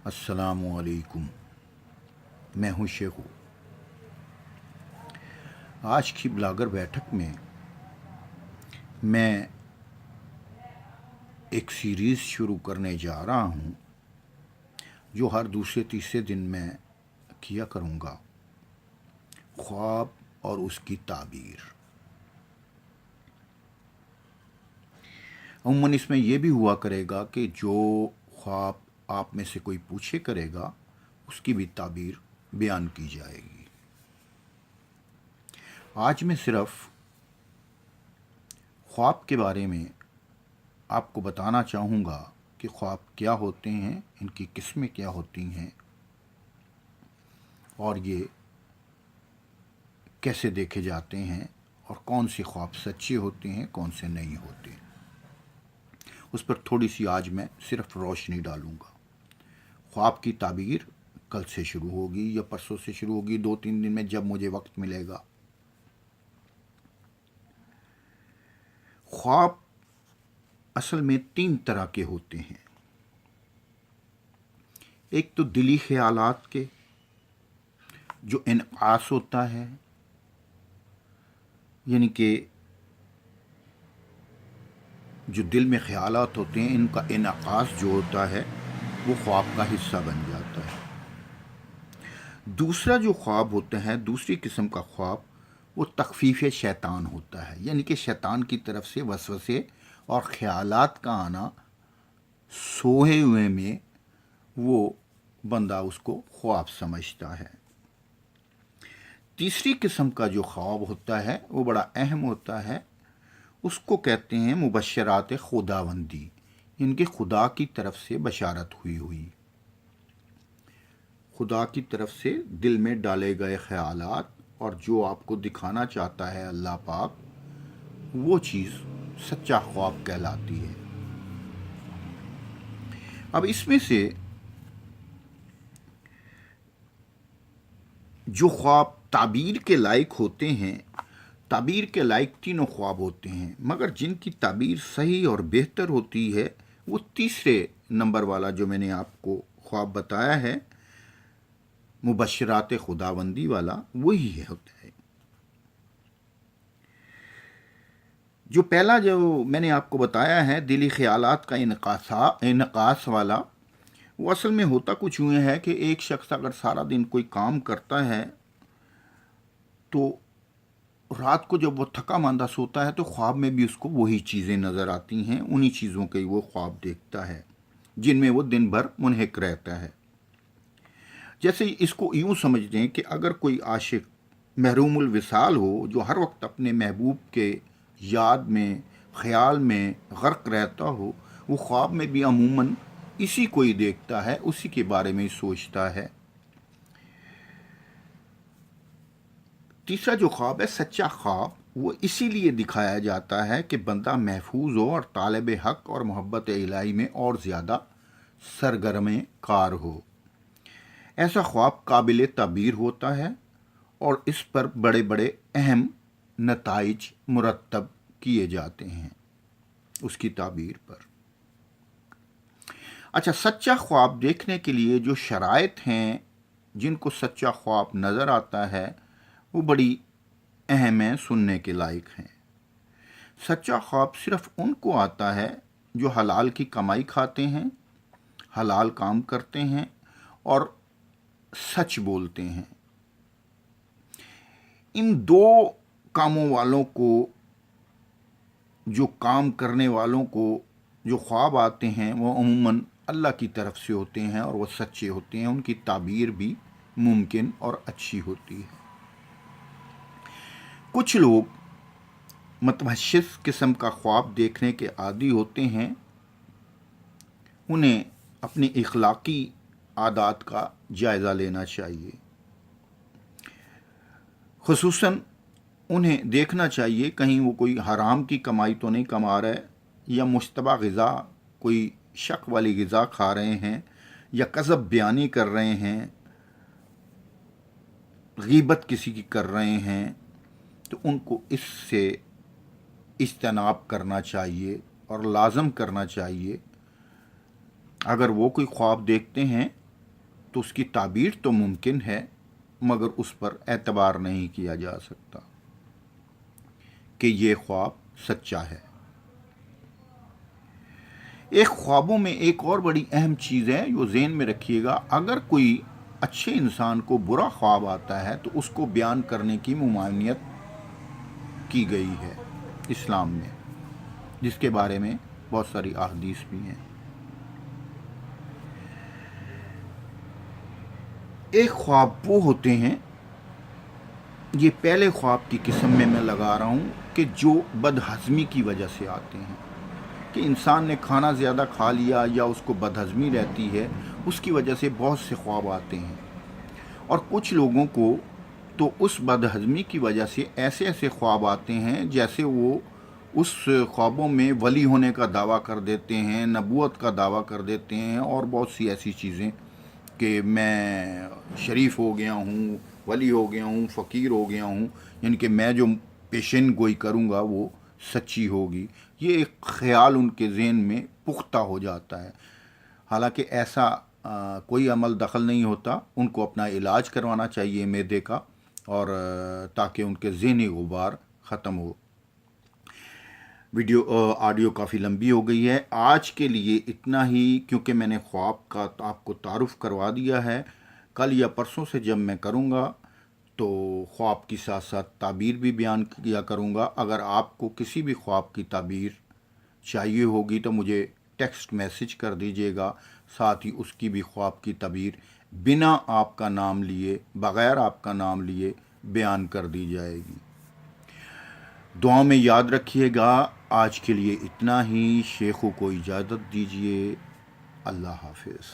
السلام علیکم، میں ہوں شیخو۔ آج کی بلاگر بیٹھک میں میں ایک سیریز شروع کرنے جا رہا ہوں جو ہر دوسرے تیسرے دن میں کیا کروں گا، خواب اور اس کی تعبیر۔ عموماً اس میں یہ بھی ہوا کرے گا کہ جو خواب آپ میں سے کوئی پوچھے کرے گا اس کی بھی تعبیر بیان کی جائے گی۔ آج میں صرف خواب کے بارے میں آپ کو بتانا چاہوں گا کہ خواب کیا ہوتے ہیں، ان کی قسمیں کیا ہوتی ہیں، اور یہ کیسے دیکھے جاتے ہیں، اور کون سے خواب سچے ہوتے ہیں، کون سے نہیں ہوتے۔ اس پر تھوڑی سی آج میں صرف روشنی ڈالوں گا۔ خواب کی تعبیر کل سے شروع ہوگی یا پرسوں سے شروع ہوگی، 2-3 دن میں جب مجھے وقت ملے گا۔ خواب اصل میں 3 طرح کے ہوتے ہیں۔ ایک تو دلی خیالات کے جو انعکاس ہوتا ہے، یعنی کہ جو دل میں خیالات ہوتے ہیں ان کا انعکاس جو ہوتا ہے وہ خواب کا حصہ بن جاتا ہے۔ دوسرا جو خواب ہوتا ہے، دوسری قسم کا خواب، وہ تخفیف شیطان ہوتا ہے، یعنی کہ شیطان کی طرف سے وسوسے اور خیالات کا آنا سوئے ہوئے میں وہ بندہ اس کو خواب سمجھتا ہے۔ تیسری قسم کا جو خواب ہوتا ہے وہ بڑا اہم ہوتا ہے، اس کو کہتے ہیں مبشرات خداوندی، ان کے خدا کی طرف سے بشارت ہوئی خدا کی طرف سے دل میں ڈالے گئے خیالات، اور جو آپ کو دکھانا چاہتا ہے اللہ پاک، وہ چیز سچا خواب کہلاتی ہے۔ اب اس میں سے جو خواب تعبیر کے لائق ہوتے ہیں، تعبیر کے لائق تینوں خواب ہوتے ہیں، مگر جن کی تعبیر صحیح اور بہتر ہوتی ہے وہ تیسرے نمبر والا جو میں نے آپ کو خواب بتایا ہے، مبشرات خداوندی والا، وہی ہوتا ہے۔ جو پہلا جو میں نے آپ کو بتایا ہے دلی خیالات کا انعکاس والا، وہ اصل میں ہوتا کچھ یوں ہے کہ ایک شخص اگر سارا دن کوئی کام کرتا ہے تو رات کو جب وہ تھکا ماندہ سوتا ہے تو خواب میں بھی اس کو وہی چیزیں نظر آتی ہیں، انہی چیزوں کے وہ خواب دیکھتا ہے جن میں وہ دن بھر منہک رہتا ہے۔ جیسے اس کو یوں سمجھ دیں کہ اگر کوئی عاشق محروم الوصال ہو جو ہر وقت اپنے محبوب کے یاد میں، خیال میں غرق رہتا ہو، وہ خواب میں بھی عموماً اسی کو ہی دیکھتا ہے، اسی کے بارے میں سوچتا ہے۔ تیسرا جو خواب ہے سچا خواب، وہ اسی لیے دکھایا جاتا ہے کہ بندہ محفوظ ہو اور طالب حق اور محبت الہی میں اور زیادہ سرگرم کار ہو۔ ایسا خواب قابل تعبیر ہوتا ہے اور اس پر بڑے بڑے اہم نتائج مرتب کیے جاتے ہیں اس کی تعبیر پر۔ اچھا، سچا خواب دیکھنے کے لیے جو شرائط ہیں جن کو سچا خواب نظر آتا ہے وہ بڑی اہم ہیں، سننے کے لائق ہیں۔ سچا خواب صرف ان کو آتا ہے جو حلال کی کمائی کھاتے ہیں، حلال کام کرتے ہیں اور سچ بولتے ہیں۔ ان 2 کاموں والوں کو، جو کام کرنے والوں کو جو خواب آتے ہیں وہ عموماً اللہ کی طرف سے ہوتے ہیں اور وہ سچے ہوتے ہیں، ان کی تعبیر بھی ممکن اور اچھی ہوتی ہے۔ کچھ لوگ متوحش قسم کا خواب دیکھنے کے عادی ہوتے ہیں، انہیں اپنی اخلاقی عادات کا جائزہ لینا چاہیے۔ خصوصاً انہیں دیکھنا چاہیے کہیں وہ کوئی حرام کی کمائی تو نہیں کما رہے، یا مشتبہ غذا، کوئی شک والی غذا کھا رہے ہیں، یا کذب بیانی کر رہے ہیں، غیبت کسی کی کر رہے ہیں، تو ان کو اس سے اجتناب کرنا چاہیے اور لازم کرنا چاہیے۔ اگر وہ کوئی خواب دیکھتے ہیں تو اس کی تعبیر تو ممکن ہے، مگر اس پر اعتبار نہیں کیا جا سکتا کہ یہ خواب سچا ہے۔ ایک خوابوں میں ایک اور بڑی اہم چیز ہے جو ذہن میں رکھیے گا، اگر کوئی اچھے انسان کو برا خواب آتا ہے تو اس کو بیان کرنے کی ممانعت کی گئی ہے اسلام میں، جس کے بارے میں بہت ساری احادیث بھی ہیں۔ ایک خواب وہ ہوتے ہیں، یہ پہلے خواب کی قسم میں لگا رہا ہوں، کہ جو بدہضمی کی وجہ سے آتے ہیں، کہ انسان نے کھانا زیادہ کھا لیا یا اس کو بدہضمی رہتی ہے، اس کی وجہ سے بہت سے خواب آتے ہیں۔ اور کچھ لوگوں کو تو اس بدہضمی کی وجہ سے ایسے ایسے خواب آتے ہیں جیسے وہ اس خوابوں میں ولی ہونے کا دعویٰ کر دیتے ہیں، نبوت کا دعویٰ کر دیتے ہیں، اور بہت سی ایسی چیزیں کہ میں شریف ہو گیا ہوں، ولی ہو گیا ہوں، فقیر ہو گیا ہوں، یعنی کہ میں جو پیشن گوئی کروں گا وہ سچی ہوگی۔ یہ ایک خیال ان کے ذہن میں پختہ ہو جاتا ہے، حالانکہ ایسا کوئی عمل دخل نہیں ہوتا۔ ان کو اپنا علاج کروانا چاہیے معدے کا، اور تاکہ ان کے ذہنی غبار ختم ہو۔ آڈیو کافی لمبی ہو گئی ہے، آج کے لیے اتنا ہی، کیونکہ میں نے خواب کا آپ کو تعارف کروا دیا ہے۔ کل یا پرسوں سے جب میں کروں گا تو خواب کی ساتھ ساتھ تعبیر بھی بیان کیا کروں گا۔ اگر آپ کو کسی بھی خواب کی تعبیر چاہیے ہوگی تو مجھے ٹیکسٹ میسج کر دیجیے گا، ساتھ ہی اس کی بھی خواب کی تعبیر بنا آپ کا نام لیے، بغیر آپ کا نام لیے بیان کر دی جائے گی۔ دعا میں یاد رکھیے گا۔ آج کے لیے اتنا ہی، شیخوں کو اجازت دیجیے۔ اللہ حافظ۔